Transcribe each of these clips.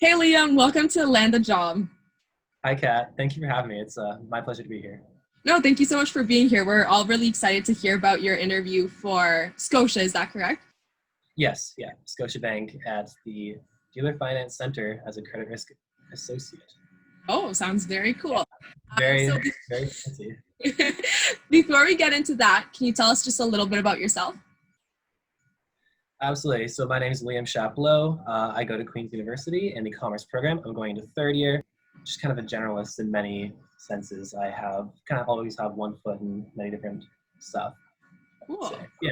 Hey Liam, welcome to Land the Job. Hi, Kat. Thank you for having me. It's my pleasure to be here. No, thank you so much for being here. We're all really excited to hear about your interview for Scotia, is that correct? Yes, yeah, Scotiabank at the Dealer Finance Center as a credit risk associate. Oh, sounds very Yeah, cool. Um, very, so very fancy. before we get into that, can you tell us just a little bit about yourself? Absolutely. So my name is Liam Chaplow. I go to Queen's University in the commerce program. I'm going into third year, just kind of a generalist in many senses. I have kind of always have one foot in many different stuff, I would Cool. say. Yeah.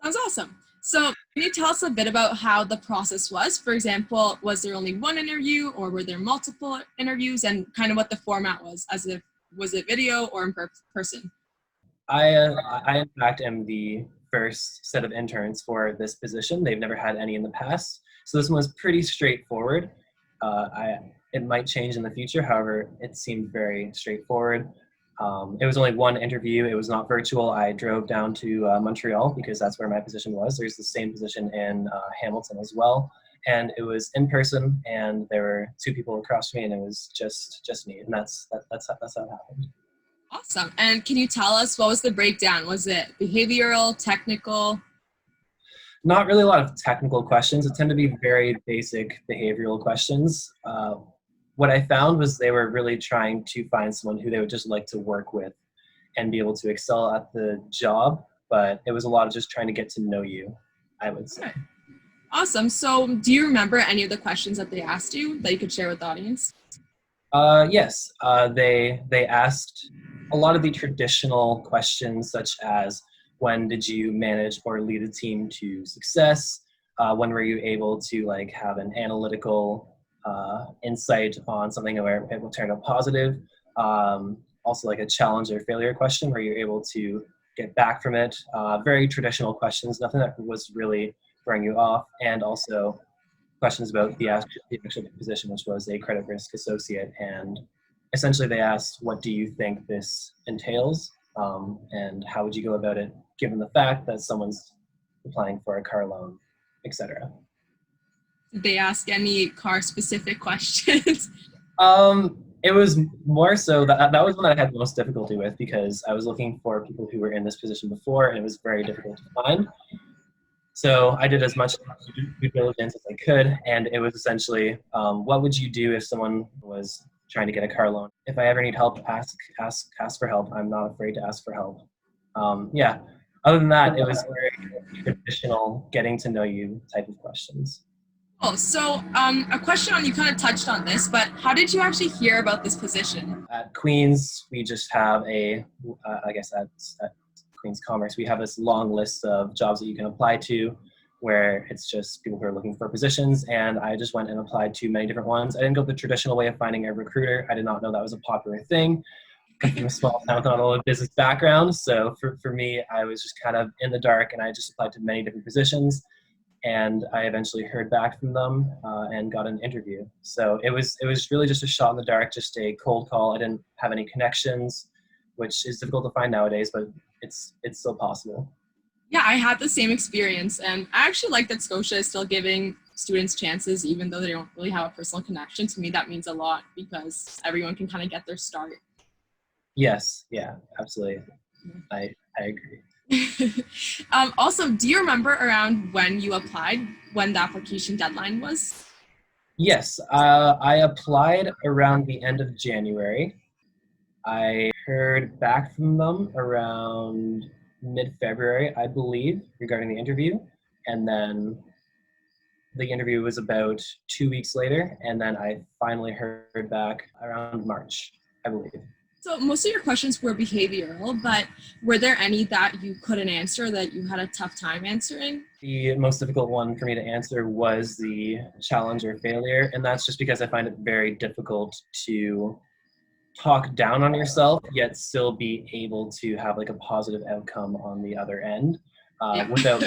Sounds awesome. So can you tell us a bit about how the process was? For example, was there only one interview or were there multiple interviews and kind of what the format was, as if was it video or in person? I in fact am the first set of interns for this position. They've never had any in the past, so this one was pretty straightforward. It might change in the future, however, it seemed very straightforward. It was only one interview. It was not virtual. I drove down to Montreal because that's where my position was. There's the same position in Hamilton as well, and it was in person. And there were two people across from me, and it was just me. And that's how it happened. Awesome. And can you tell us what was the breakdown? Was it behavioral, technical? Not really a lot of technical questions. It tend to be very basic behavioral questions. What I found was they were really trying to find someone who they would just like to work with and be able to excel at the job. But it was a lot of just trying to get to know you, I would say. Okay. Awesome. So do you remember any of the questions that they asked you that you could share with the audience? Yes, they asked a lot of the traditional questions, such as when did you manage or lead a team to success? When were you able to like have an analytical insight on something where it will turn out positive? Also, like a challenge or failure question where you're able to get back from it. Very traditional questions, nothing that was really throwing you off, and also questions about the actual position, which was a credit risk associate. And essentially they asked, what do you think this entails? And how would you go about it given the fact that someone's applying for a car loan, etc. Did they ask any car specific questions? It was more so that was one that I had the most difficulty with because I was looking for people who were in this position before, and it was very difficult to find. So I did as much due diligence as I could, and it was essentially, what would you do if someone was trying to get a car loan? If I ever need help, ask for help. I'm not afraid to ask for help. Yeah. Other than that, it was very traditional, getting to know you type of questions. Oh, so a question on you kind of touched on this, but how did you actually hear about this position? At Queens, we just have I guess at Queens Commerce, we have this long list of jobs that you can apply to where it's just people who are looking for positions. And I just went and applied to many different ones. I didn't go the traditional way of finding a recruiter. I did not know that was a popular thing. Come from a small town with not a lot of business background. So for me, I was just kind of in the dark and I just applied to many different positions. And I eventually heard back from them and got an interview. So it was really just a shot in the dark, just a cold call. I didn't have any connections, which is difficult to find nowadays, but it's still possible. Yeah, I had the same experience, and I actually like that Scotia is still giving students chances, even though they don't really have a personal connection. To me, that means a lot because everyone can kind of get their start. Yes, yeah, absolutely. I agree. Also, do you remember around when you applied, when the application deadline was? Yes, I applied around the end of January. I heard back from them around mid-February, I believe, regarding the interview. And then the interview was about 2 weeks later. And then I finally heard back around March, I believe. So most of your questions were behavioral, but were there any that you couldn't answer that you had a tough time answering? The most difficult one for me to answer was the challenge or failure. And that's just because I find it very difficult to talk down on yourself, yet still be able to have like a positive outcome on the other end Yeah. without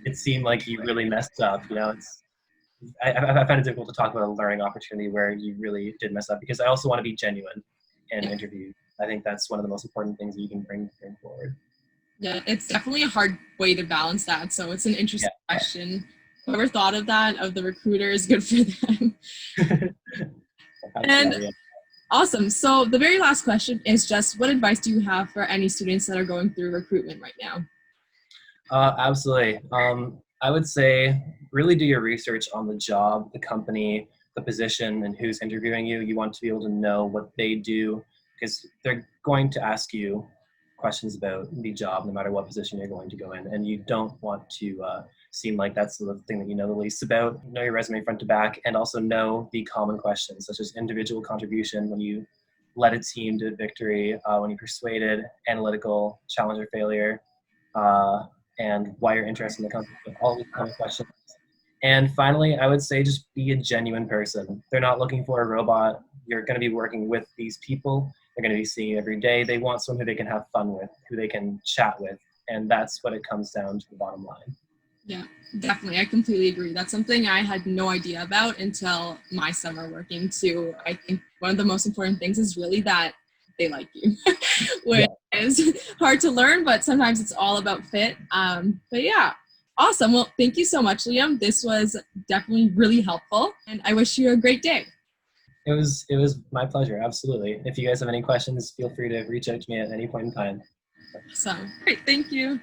it seem like you really messed up. You know, I find it difficult to talk about a learning opportunity where you really did mess up because I also want to be genuine in interviews. I think that's one of the most important things that you can bring forward. Yeah, it's definitely a hard way to balance that. So it's an Yeah. interesting question. Whoever thought of that, of the recruiter, is good for them. And Absolutely. awesome. So the very last question is just, what advice do you have for any students that are going through recruitment right now? Absolutely. I would say really do your research on the job, the company, the position, and who's interviewing you. You want to be able to know what they do because they're going to ask you questions about the job no matter what position you're going to go in. And you don't want to seem like that's the thing that you know the least about. Know your resume front to back and also know the common questions such as individual contribution when you led a team to victory, when you persuaded, analytical, challenge or failure. Uh, and why you're interested in the company, all these kind of questions. And finally, I would say just be a genuine person. They're not looking for a robot. You're going to be working with these people. They're going to be seeing you every day. They want someone who they can have fun with, who they can chat with. And that's what it comes down to the bottom line. Yeah, definitely. I completely agree. That's something I had no idea about until my summer working too. I think one of the most important things is really that they like you, which Yeah, is hard to learn, but sometimes it's all about fit. But yeah, awesome. Well, thank you so much, Liam. This was definitely really helpful, and I wish you a great day. it was my pleasure. Absolutely. If you guys have any questions, feel free to reach out to me at any point in time. So, great. Thank you.